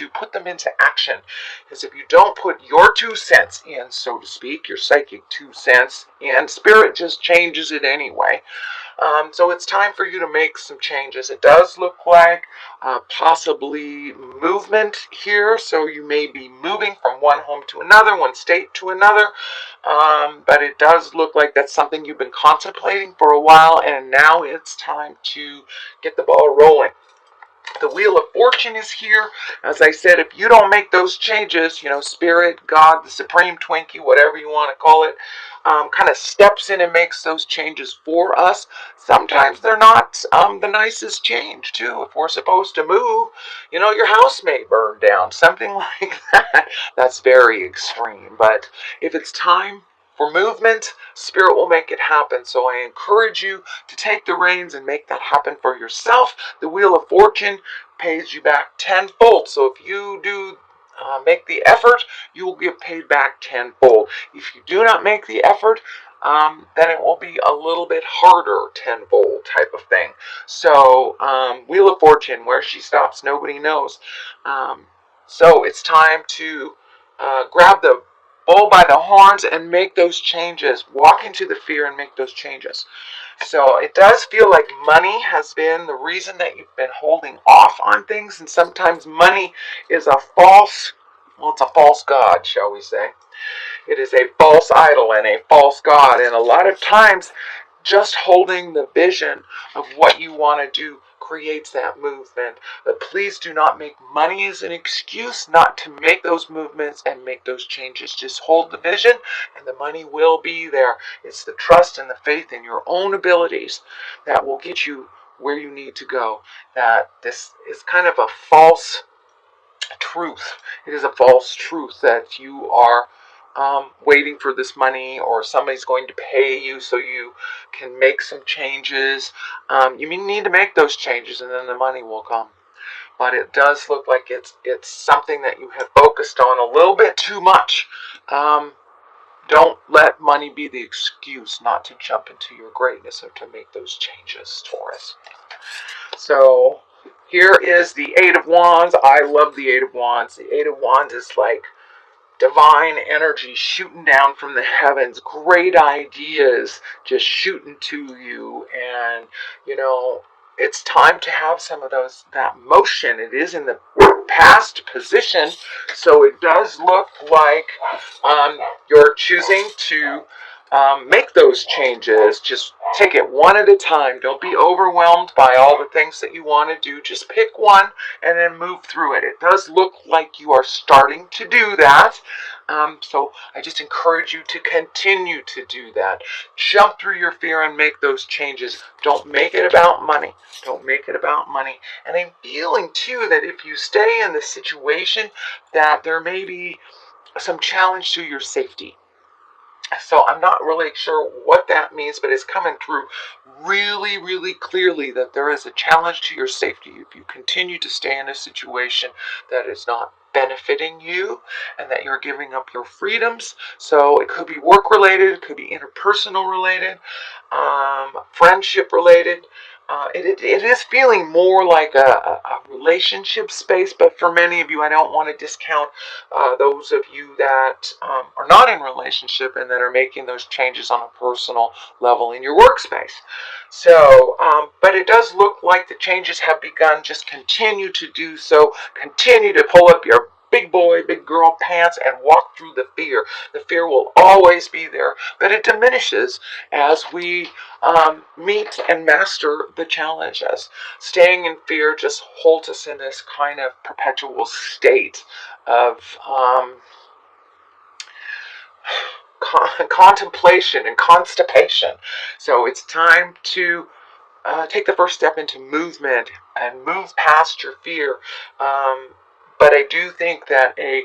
to put them into action. Because if you don't put your 2 cents in, so to speak, your psychic 2 cents, and spirit just changes it anyway. So it's time for you to make some changes. It does look like possibly movement here. So you may be moving from one home to another, one state to another. But it does look like that's something you've been contemplating for a while, and now it's time to get the ball rolling. The Wheel of Fortune is here. As I said, if you don't make those changes, Spirit, God, the Supreme Twinkie, whatever you want to call it, kind of steps in and makes those changes for us. Sometimes they're not the nicest change, too. If we're supposed to move, your house may burn down. Something like that. That's very extreme. But if it's time for movement, Spirit will make it happen. So I encourage you to take the reins and make that happen for yourself. The Wheel of Fortune pays you back tenfold. So if you do make the effort, you will get paid back tenfold. If you do not make the effort, then it will be a little bit harder tenfold type of thing. So Wheel of Fortune, where she stops, nobody knows. So it's time to grab the bull by the horns and make those changes. Walk into the fear and make those changes. So it does feel like money has been the reason that you've been holding off on things. And sometimes money is it's a false god, shall we say. It is a false idol and a false god. And a lot of times, just holding the vision of what you want to do creates that movement. But please do not make money as an excuse not to make those movements and make those changes. Just hold the vision and the money will be there. It's the trust and the faith in your own abilities that will get you where you need to go. That this is kind of a false truth. It is a false truth that you are waiting for this money, or somebody's going to pay you so you can make some changes. You need to make those changes and then the money will come. But it does look like it's something that you have focused on a little bit too much. Don't let money be the excuse not to jump into your greatness or to make those changes, Taurus. So here is the Eight of Wands. I love the Eight of Wands. The Eight of Wands is like divine energy shooting down from the heavens, great ideas just shooting to you, and it's time to have some of that motion. It is in the past position, so it does look like you're choosing to make those changes. Just take it one at a time. Don't be overwhelmed by all the things that you want to do. Just pick one and then move through it. It does look like you are starting to do that. So I just encourage you to continue to do that. Jump through your fear and make those changes. Don't make it about money. Don't make it about money. And I'm feeling too that if you stay in the situation, that there may be some challenge to your safety. So I'm not really sure what that means, but it's coming through really, really clearly that there is a challenge to your safety if you continue to stay in a situation that is not benefiting you and that you're giving up your freedoms. So it could be work related, it could be interpersonal related, friendship related. It is feeling more like a relationship space, but for many of you, I don't want to discount those of you that are not in relationship and that are making those changes on a personal level in your workspace. So, but it does look like the changes have begun. Just continue to do so. Continue to pull up your big boy, big girl pants and walk through the fear. The fear will always be there, but it diminishes as we meet and master the challenges. Staying in fear just holds us in this kind of perpetual state of contemplation and constipation. So it's time to take the first step into movement and move past your fear. But I do think that a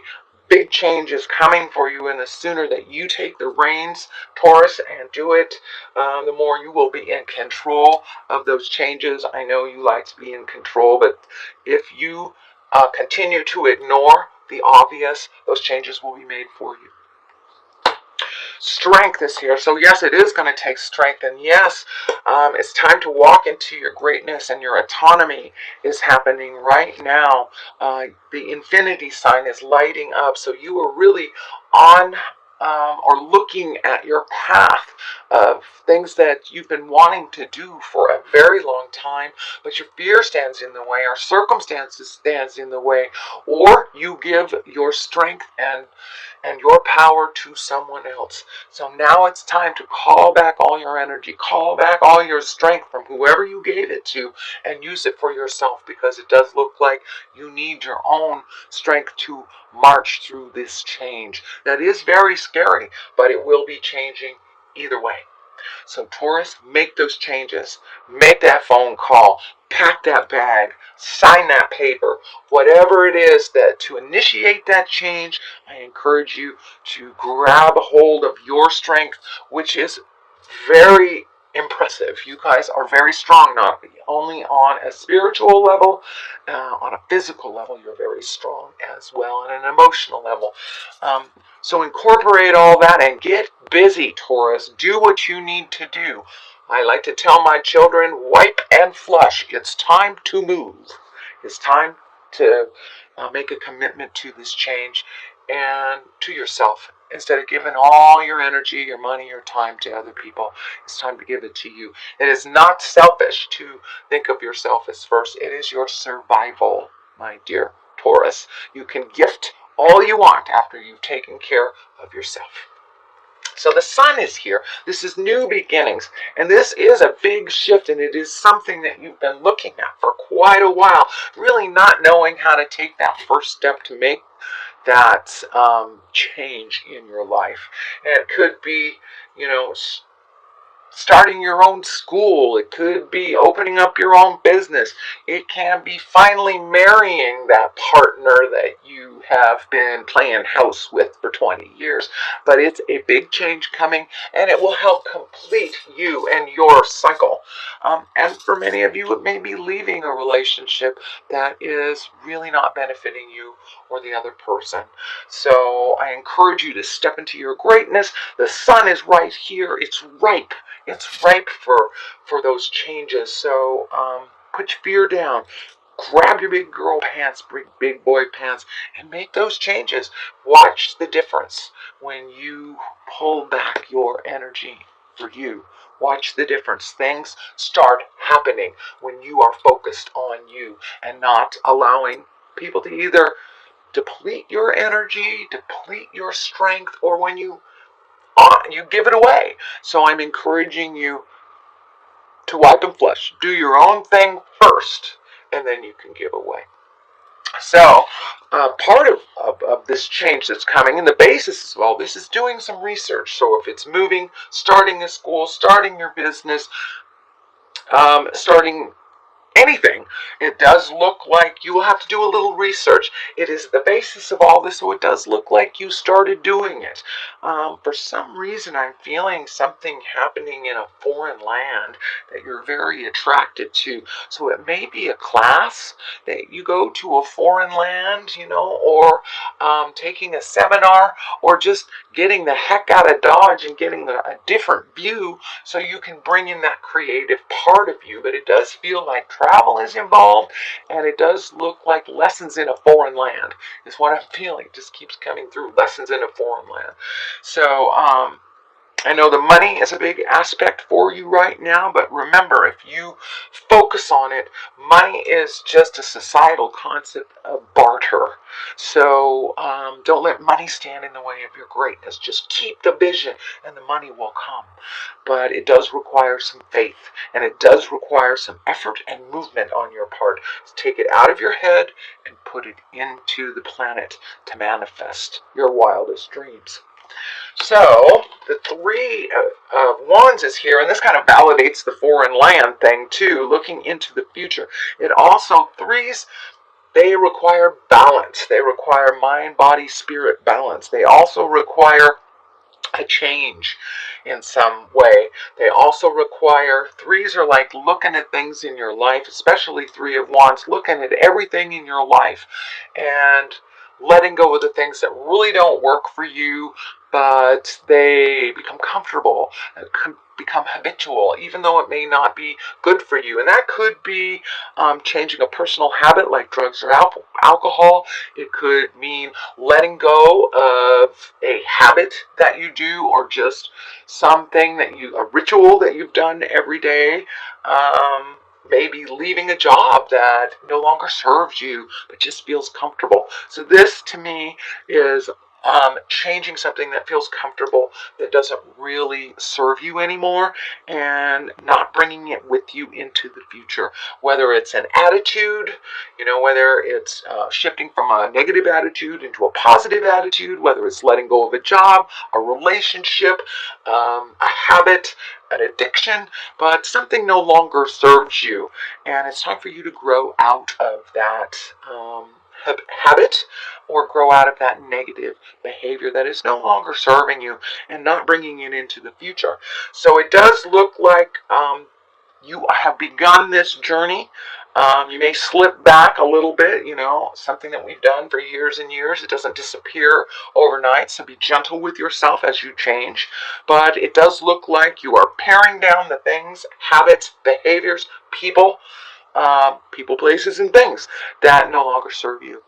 big change is coming for you, and the sooner that you take the reins, Taurus, and do it, the more you will be in control of those changes. I know you like to be in control, but if you continue to ignore the obvious, those changes will be made for you. strength is here. So yes, it is going to take strength, and yes, it's time to walk into your greatness, and your autonomy is happening right now. The infinity sign is lighting up, so you are really on or looking at your path of things that you've been wanting to do for a very long time, but your fear stands in the way, or circumstances stands in the way, or you give your strength and your power to someone else. So now it's time to call back all your energy, call back all your strength from whoever you gave it to, and use it for yourself, because it does look like you need your own strength to march through this change. That is very scary, but it will be changing either way. So Taurus, make those changes. Make that phone call. Pack that bag. Sign that paper. Whatever it is that to initiate that change, I encourage you to grab hold of your strength, which is very impressive. You guys are very strong, not only on a spiritual level, on a physical level, you're very strong as well, and an emotional level. So incorporate all that and get busy, Taurus. Do what you need to do. I like to tell my children, wipe and flush. It's time to move. It's time to make a commitment to this change and to yourself. Instead of giving all your energy, your money, your time to other people, it's time to give it to you. It is not selfish to think of yourself as first. It is your survival, my dear Taurus. You can gift all you want after you've taken care of yourself. So the sun is here. This is new beginnings. And this is a big shift, and it is something that you've been looking at for quite a while, really not knowing how to take that first step to make that change in your life. And it could be, starting your own school. It could be opening up your own business. It can be finally marrying that partner that you have been playing house with for 20 years. But it's a big change coming, and it will help complete you and your cycle. And for many of you, it may be leaving a relationship that is really not benefiting you or the other person. So I encourage you to step into your greatness. The sun is right here. It's ripe. It's ripe for those changes. So put your fear down. Grab your big girl pants, big boy pants, and make those changes. Watch the difference when you pull back your energy for you. Watch the difference. Things start happening when you are focused on you and not allowing people to either deplete your energy, deplete your strength, or when you give it away. So I'm encouraging you to wipe and flush. Do your own thing first, and then you can give away. So part of this change that's coming, and the basis of all this is doing some research. So if it's moving, starting a school, starting your business, starting anything, it does look like you will have to do a little research. It is the basis of all this, so it does look like you started doing it. For some reason, I'm feeling something happening in a foreign land that you're very attracted to. So it may be a class that you go to a foreign land, or taking a seminar, or just getting the heck out of Dodge and getting a different view so you can bring in that creative part of you. But it does feel like travel is involved, and it does look like lessons in a foreign land is what I'm feeling. It just keeps coming through, lessons in a foreign land. So I know the money is a big aspect for you right now, but remember, if you focus on it, money is just a societal concept of barter. So don't let money stand in the way of your greatness. Just keep the vision, and the money will come. But it does require some faith, and it does require some effort and movement on your part. So take it out of your head and put it into the planet to manifest your wildest dreams. So the Three of Wands is here, and this kind of validates the foreign land thing too, looking into the future. It also, threes, they require balance. They require mind, body, spirit balance. They also require a change in some way. They also require, threes are like looking at things in your life, especially Three of Wands, looking at everything in your life and letting go of the things that really don't work for you, but they become comfortable, become habitual, even though it may not be good for you. And that could be changing a personal habit like drugs or alcohol. It could mean letting go of a habit that you do, or just something a ritual that you've done every day. Maybe leaving a job that no longer serves you but just feels comfortable. So this to me is changing something that feels comfortable, that doesn't really serve you anymore, and not bringing it with you into the future. Whether it's an attitude, whether it's shifting from a negative attitude into a positive attitude, whether it's letting go of a job, a relationship, a habit, an addiction, but something no longer serves you, and it's time for you to grow out of that habit, or grow out of that negative behavior that is no longer serving you and not bringing it into the future. So it does look like you have begun this journey. You may slip back a little bit, something that we've done for years and years. It doesn't disappear overnight, so be gentle with yourself as you change. But it does look like you are paring down the things, habits, behaviors, people, places, and things that no longer serve you.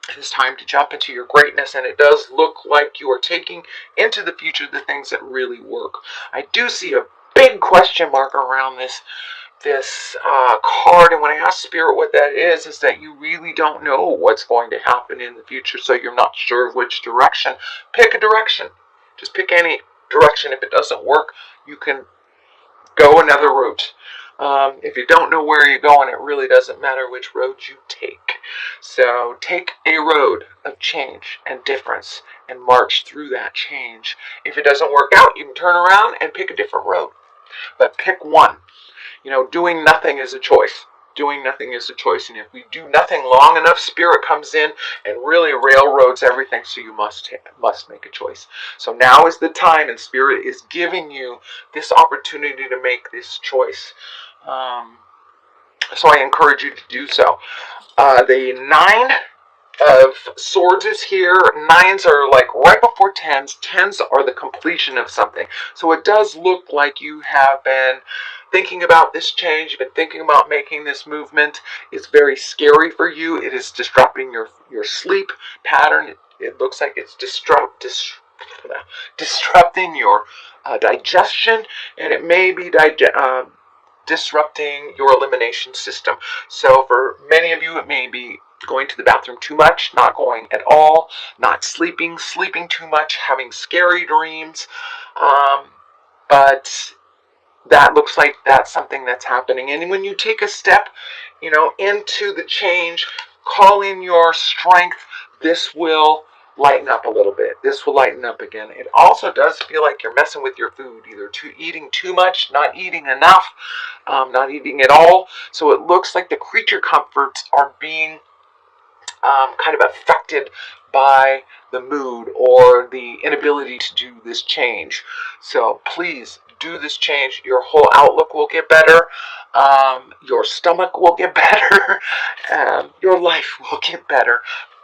It is time to jump into your greatness, and it does look like you are taking into the future the things that really work. I do see a big question mark around this card, and when I ask Spirit what that is that you really don't know what's going to happen in the future, so you're not sure of which direction. Pick a direction. Just pick any direction. If it doesn't work, you can go another route. If you don't know where you're going, it really doesn't matter which road you take. So take a road of change and difference and march through that change. If it doesn't work out, you can turn around and pick a different road. But pick one. Doing nothing is a choice. Doing nothing is a choice. And if we do nothing long enough, Spirit comes in and really railroads everything. So you must make a choice. So now is the time, and Spirit is giving you this opportunity to make this choice. So I encourage you to do so. The 9 of Swords is here. 9s are like right before 10s. 10s are the completion of something. So it does look like you have been thinking about this change. You've been thinking about making this movement. It's very scary for you. It is disrupting your sleep pattern. It looks like it's disrupting your digestion, and it may be disrupting your elimination system. So for many of you, it may be going to the bathroom too much, not going at all, not sleeping too much, having scary dreams. But that looks like that's something that's happening. And when you take a step, into the change, call in your strength, this will lighten up a little bit. This will lighten up again. It also does feel like you're messing with your food, either eating too much, not eating enough, not eating at all. So it looks like the creature comforts are being kind of affected by the mood or the inability to do this change. So please do this change. Your whole outlook will get better. Your stomach will get better. Your life will get better.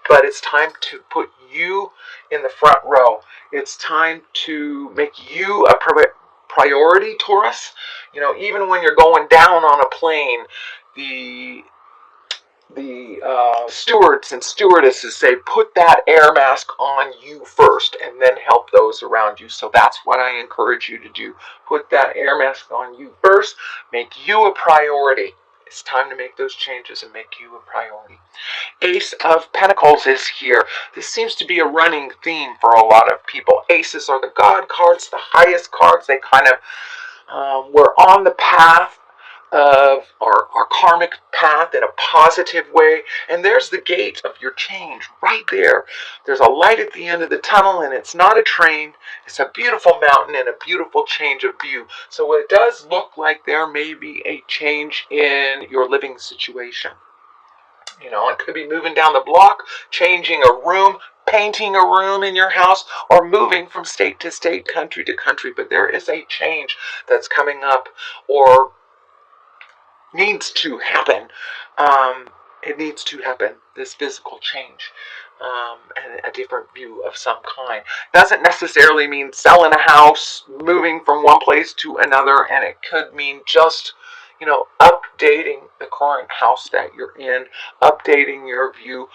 But it's time to put you in the front row. It's time to make you a priority, Taurus. Even when you're going down on a plane, the stewards and stewardesses say, put that air mask on you first and then help those around you. So that's what I encourage you to do. Put that air mask on you first. Make you a priority. It's time to make those changes and make you a priority. Ace of Pentacles is here. This seems to be a running theme for a lot of people. Aces are the God cards, the highest cards. They kind of we're on the path of our karmic path in a positive way, and there's the gate of your change right there. There's a light at the end of the tunnel, and it's not a train. It's a beautiful mountain and a beautiful change of view. So it does look like there may be a change in your living situation. It could be moving down the block, changing a room, painting a room in your house, or moving from state to state, country to country. But there is a change that's coming up, or needs to happen. It needs to happen, this physical change. and a different view of some kind. Doesn't necessarily mean selling a house, moving from one place to another, and it could mean just, updating the current house that you're in, updating your view,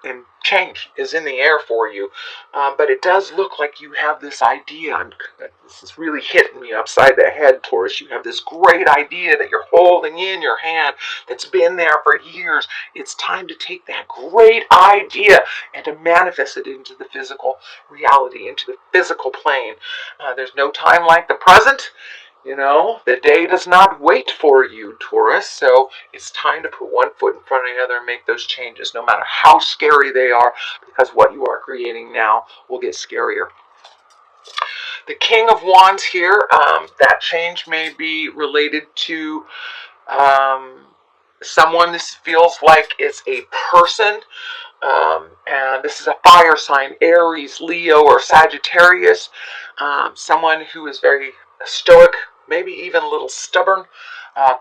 and change is in the air for you. But it does look like you have this idea. This is really hitting me upside the head, Taurus. You have this great idea that you're holding in your hand that's been there for years. It's time to take that great idea and to manifest it into the physical reality, into the physical plane. There's no time like the present. The day does not wait for you, Taurus, so it's time to put one foot in front of the other and make those changes, no matter how scary they are, because what you are creating now will get scarier. The King of Wands here, that change may be related to someone. This feels like it's a person, and this is a fire sign, Aries, Leo, or Sagittarius. Someone who is very stoic, maybe even a little stubborn.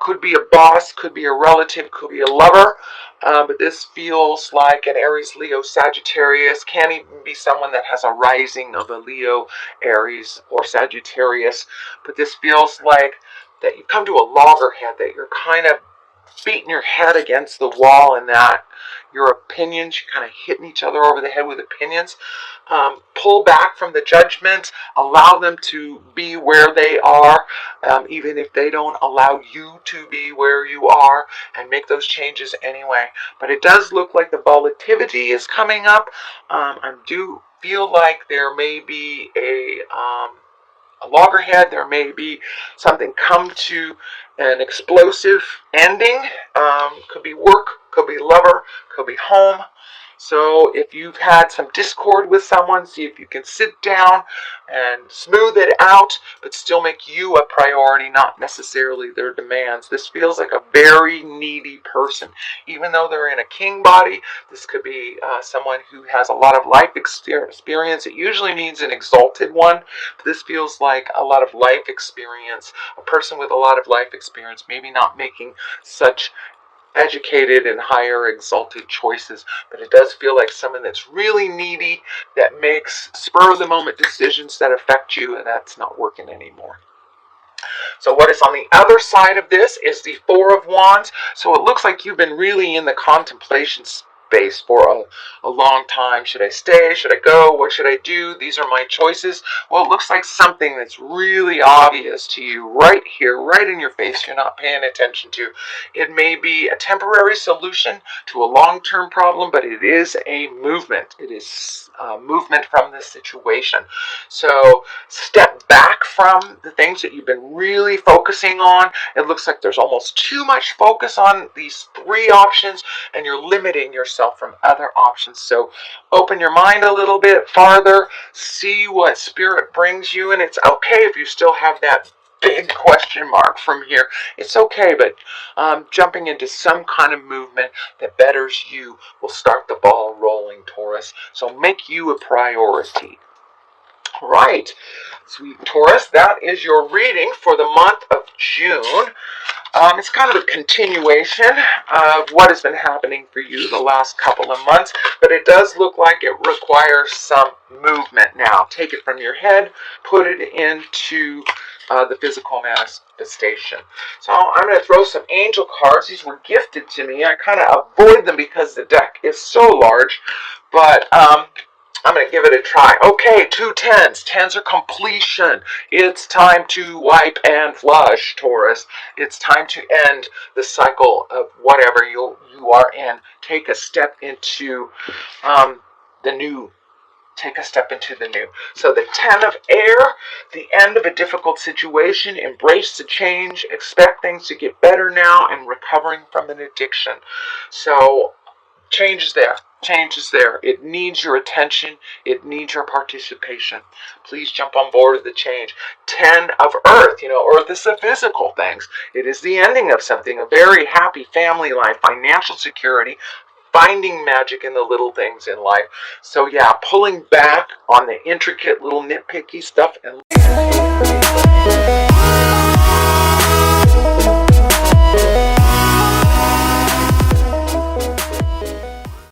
Could be a boss, could be a relative, could be a lover. But this feels like an Aries, Leo, Sagittarius. Can even be someone that has a rising of a Leo, Aries, or Sagittarius. But this feels like that you come to a loggerhead, that you're kind of beating your head against the wall, and that your opinions, you're kind of hitting each other over the head with opinions. Pull back from the judgment, allow them to be where they are, even if they don't allow you to be where you are, and make those changes anyway. But it does look like the volatility is coming up. I do feel like there may be a loggerhead, there may be something come to an explosive ending. Could be work, could be lover, could be home. So if you've had some discord with someone, see if you can sit down and smooth it out, but still make you a priority, not necessarily their demands. This feels like a very needy person. Even though they're in a king body, this could be someone who has a lot of life experience. It usually means an exalted one. But this feels like a lot of life experience. A person with a lot of life experience, maybe not making such educated and higher exalted choices, but it does feel like someone that's really needy, that makes spur of the moment decisions that affect you, and that's not working anymore. So what is on the other side of this is the Four of Wands. So it looks like you've been really in the contemplation space for a long time. Should I stay? Should I go? What should I do? These are my choices. Well, it looks like something that's really obvious to you right here, right in your face, you're not paying attention to. It may be a temporary solution to a long-term problem, but it is a movement. It is movement from this situation. So step back from the things that you've been really focusing on. It looks like there's almost too much focus on these three options, and you're limiting yourself from other options. So open your mind a little bit farther, see what spirit brings you, and it's okay if you still have that big question mark from here. It's okay, but jumping into some kind of movement that betters you will start the ball rolling, Taurus. So make you a priority. Right, sweet Taurus, that is your reading for the month of June. It's kind of a continuation of what has been happening for you the last couple of months, but it does look like it requires some movement now. Take it from your head, put it into the physical manifestation. So I'm going to throw some angel cards. These were gifted to me. I kind of avoid them because the deck is so large, but I'm going to give it a try. Okay, 2 tens. Tens are completion. It's time to wipe and flush, Taurus. It's time to end the cycle of whatever you are in. Take a step into the new. Take a step into the new. So the 10 of air, the end of a difficult situation, embrace the change, expect things to get better now, and recovering from an addiction. So change is there. Change is there. It needs your attention. It needs your participation. Please jump on board with the change. 10 of earth. Earth is the physical things. It is the ending of something. A very happy family life, financial security, finding magic in the little things in life. So yeah, pulling back on the intricate little nitpicky stuff and